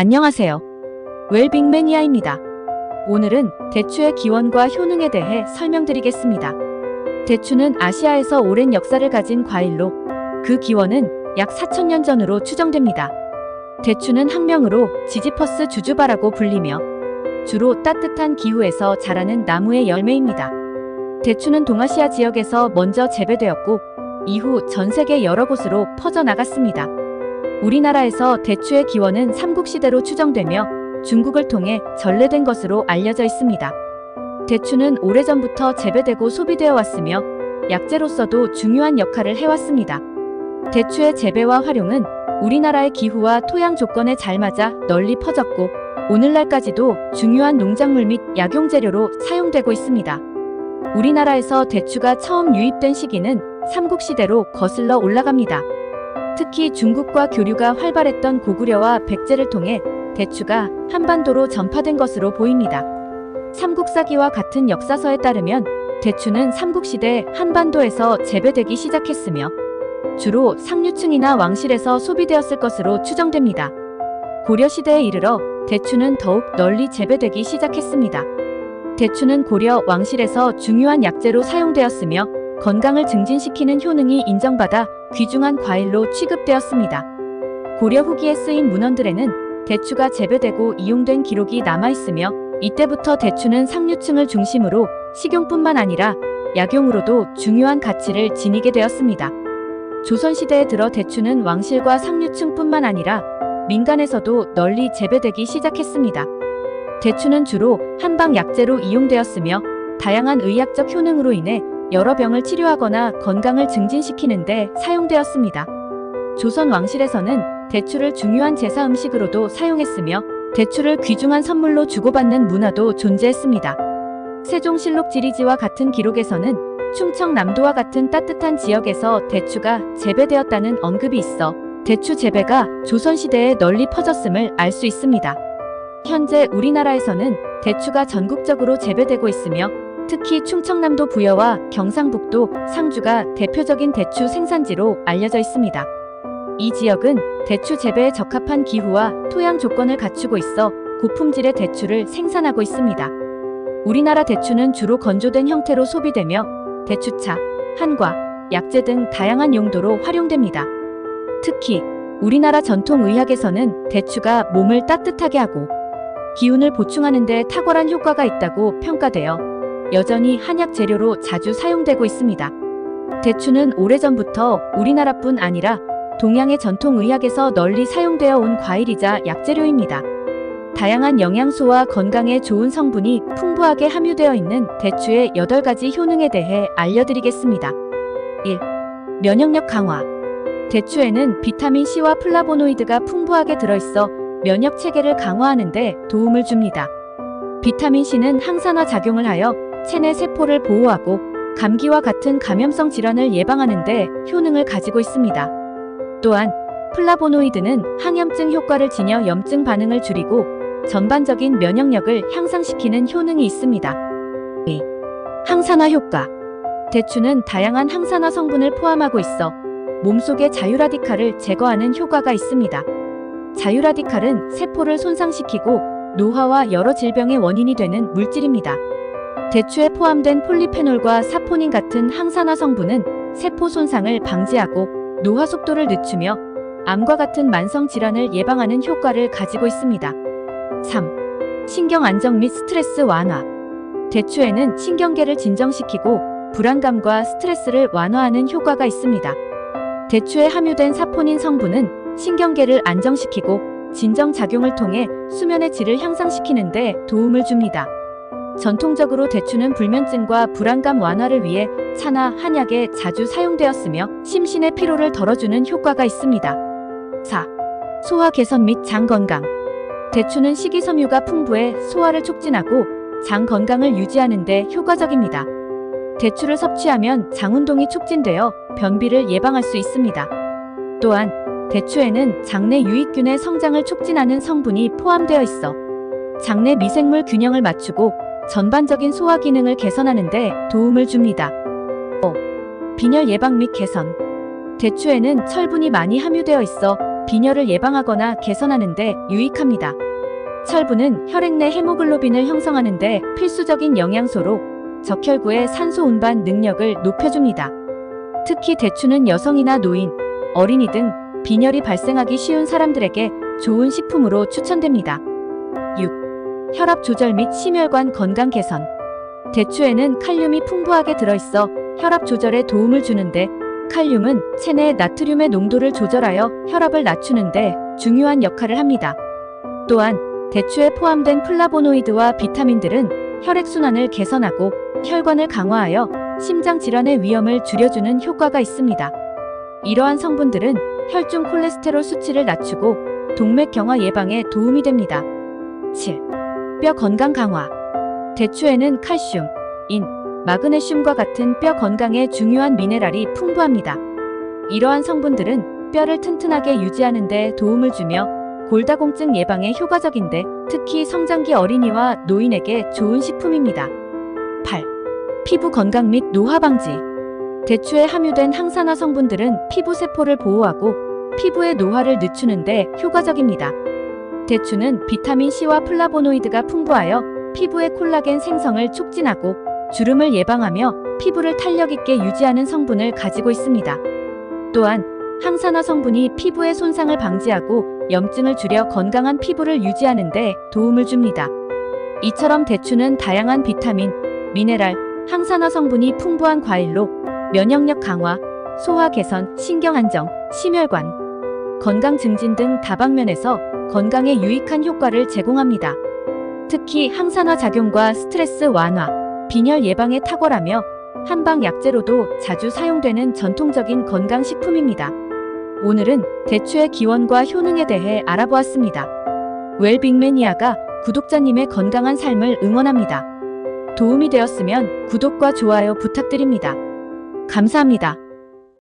안녕하세요. 웰빙 매니아입니다. 오늘은 대추의 기원과 효능에 대해 설명드리겠습니다. 대추는 아시아에서 오랜 역사를 가진 과일로 그 기원은 약 4000년 전으로 추정됩니다. 대추는 학명으로 지지퍼스 주주바라고 불리며 주로 따뜻한 기후에서 자라는 나무의 열매입니다. 대추는 동아시아 지역에서 먼저 재배되었고 이후 전 세계 여러 곳으로 퍼져나갔습니다. 우리나라에서 대추의 기원은 삼국시대로 추정되며 중국을 통해 전래된 것으로 알려져 있습니다. 대추는 오래전부터 재배되고 소비되어 왔으며 약재로서도 중요한 역할을 해왔습니다. 대추의 재배와 활용은 우리나라의 기후와 토양 조건에 잘 맞아 널리 퍼졌고 오늘날까지도 중요한 농작물 및 약용재료로 사용되고 있습니다. 우리나라에서 대추가 처음 유입된 시기는 삼국시대로 거슬러 올라갑니다. 특히 중국과 교류가 활발했던 고구려와 백제를 통해 대추가 한반도로 전파된 것으로 보입니다. 삼국사기와 같은 역사서에 따르면 대추는 삼국시대 한반도에서 재배되기 시작했으며 주로 상류층이나 왕실에서 소비되었을 것으로 추정됩니다. 고려시대에 이르러 대추는 더욱 널리 재배되기 시작했습니다. 대추는 고려 왕실에서 중요한 약재로 사용되었으며 건강을 증진시키는 효능이 인정받아 귀중한 과일로 취급되었습니다. 고려 후기에 쓰인 문헌들에는 대추가 재배되고 이용된 기록이 남아있으며 이때부터 대추는 상류층을 중심으로 식용뿐만 아니라 약용으로도 중요한 가치를 지니게 되었습니다. 조선시대에 들어 대추는 왕실과 상류층뿐만 아니라 민간에서도 널리 재배되기 시작했습니다. 대추는 주로 한방 약재로 이용되었으며 다양한 의학적 효능으로 인해 여러 병을 치료하거나 건강을 증진시키는 데 사용되었습니다. 조선 왕실에서는 대추를 중요한 제사 음식으로도 사용했으며 대추를 귀중한 선물로 주고받는 문화도 존재했습니다. 세종실록 지리지와 같은 기록에서는 충청남도와 같은 따뜻한 지역에서 대추가 재배되었다는 언급이 있어 대추 재배가 조선시대에 널리 퍼졌음을 알 수 있습니다. 현재 우리나라에서는 대추가 전국적으로 재배되고 있으며 특히 충청남도 부여와 경상북도, 상주가 대표적인 대추 생산지로 알려져 있습니다. 이 지역은 대추 재배에 적합한 기후와 토양 조건을 갖추고 있어 고품질의 대추를 생산하고 있습니다. 우리나라 대추는 주로 건조된 형태로 소비되며 대추차, 한과, 약재 등 다양한 용도로 활용됩니다. 특히 우리나라 전통의학에서는 대추가 몸을 따뜻하게 하고 기운을 보충하는 데 탁월한 효과가 있다고 평가되어 여전히 한약 재료로 자주 사용되고 있습니다. 대추는 오래전부터 우리나라뿐 아니라 동양의 전통의학에서 널리 사용되어 온 과일이자 약재료입니다. 다양한 영양소와 건강에 좋은 성분이 풍부하게 함유되어 있는 대추의 8가지 효능에 대해 알려드리겠습니다. 1. 면역력 강화. 대추에는 비타민C와 플라보노이드가 풍부하게 들어있어 면역 체계를 강화하는 데 도움을 줍니다. 비타민C는 항산화 작용을 하여 체내 세포를 보호하고 감기와 같은 감염성 질환을 예방하는 데 효능을 가지고 있습니다. 또한 플라보노이드는 항염증 효과를 지녀 염증 반응을 줄이고 전반적인 면역력을 향상시키는 효능이 있습니다. 2. 항산화 효과. 대추는 다양한 항산화 성분을 포함하고 있어 몸속의 자유라디칼을 제거하는 효과가 있습니다. 자유라디칼은 세포를 손상시키고 노화와 여러 질병의 원인이 되는 물질입니다. 대추에 포함된 폴리페놀과 사포닌 같은 항산화 성분은 세포 손상을 방지하고 노화 속도를 늦추며 암과 같은 만성 질환을 예방하는 효과를 가지고 있습니다. 3. 신경 안정 및 스트레스 완화. 대추에는 신경계를 진정시키고 불안감과 스트레스를 완화하는 효과가 있습니다. 대추에 함유된 사포닌 성분은 신경계를 안정시키고 진정작용을 통해 수면의 질을 향상시키는 데 도움을 줍니다. 전통적으로 대추는 불면증과 불안감 완화를 위해 차나 한약에 자주 사용되었으며 심신의 피로를 덜어주는 효과가 있습니다. 4. 소화 개선 및 장 건강. 대추는 식이섬유가 풍부해 소화를 촉진하고 장 건강을 유지하는 데 효과적입니다. 대추를 섭취하면 장운동이 촉진되어 변비를 예방할 수 있습니다. 또한 대추에는 장내 유익균의 성장을 촉진하는 성분이 포함되어 있어 장내 미생물 균형을 맞추고 전반적인 소화 기능을 개선하는 데 도움을 줍니다. 5. 빈혈 예방 및 개선. 대추에는 철분이 많이 함유되어 있어 빈혈을 예방하거나 개선하는 데 유익합니다. 철분은 혈액 내 헤모글로빈을 형성하는 데 필수적인 영양소로 적혈구의 산소 운반 능력을 높여줍니다. 특히 대추는 여성이나 노인, 어린이 등 빈혈이 발생하기 쉬운 사람들에게 좋은 식품으로 추천됩니다. 6. 혈압 조절 및 심혈관 건강 개선. 대추에는 칼륨이 풍부하게 들어있어 혈압 조절에 도움을 주는데, 칼륨은 체내 나트륨의 농도를 조절하여 혈압을 낮추는데 중요한 역할을 합니다. 또한 대추에 포함된 플라보노이드와 비타민들은 혈액순환을 개선하고 혈관을 강화하여 심장 질환의 위험을 줄여주는 효과가 있습니다. 이러한 성분들은 혈중 콜레스테롤 수치를 낮추고 동맥경화 예방에 도움이 됩니다. 7. 뼈 건강 강화. 대추에는 칼슘, 인, 마그네슘과 같은 뼈 건강에 중요한 미네랄이 풍부합니다. 이러한 성분들은 뼈를 튼튼하게 유지하는 데 도움을 주며 골다공증 예방에 효과적인데, 특히 성장기 어린이와 노인에게 좋은 식품입니다. 8. 피부 건강 및 노화 방지. 대추에 함유된 항산화 성분들은 피부 세포를 보호하고 피부의 노화를 늦추는 데 효과적입니다. 대추는 비타민 C와 플라보노이드가 풍부하여 피부의 콜라겐 생성을 촉진하고 주름을 예방하며 피부를 탄력 있게 유지하는 성분을 가지고 있습니다. 또한 항산화 성분이 피부의 손상을 방지하고 염증을 줄여 건강한 피부를 유지하는 데 도움을 줍니다. 이처럼 대추는 다양한 비타민, 미네랄, 항산화 성분이 풍부한 과일로 면역력 강화, 소화 개선, 신경 안정, 심혈관, 건강 증진 등 다방면에서 건강에 유익한 효과를 제공합니다. 특히 항산화 작용과 스트레스 완화, 빈혈 예방에 탁월하며 한방 약재로도 자주 사용되는 전통적인 건강식품입니다. 오늘은 대추의 기원과 효능에 대해 알아보았습니다. 웰빙매니아가 구독자님의 건강한 삶을 응원합니다. 도움이 되었으면 구독과 좋아요 부탁드립니다. 감사합니다.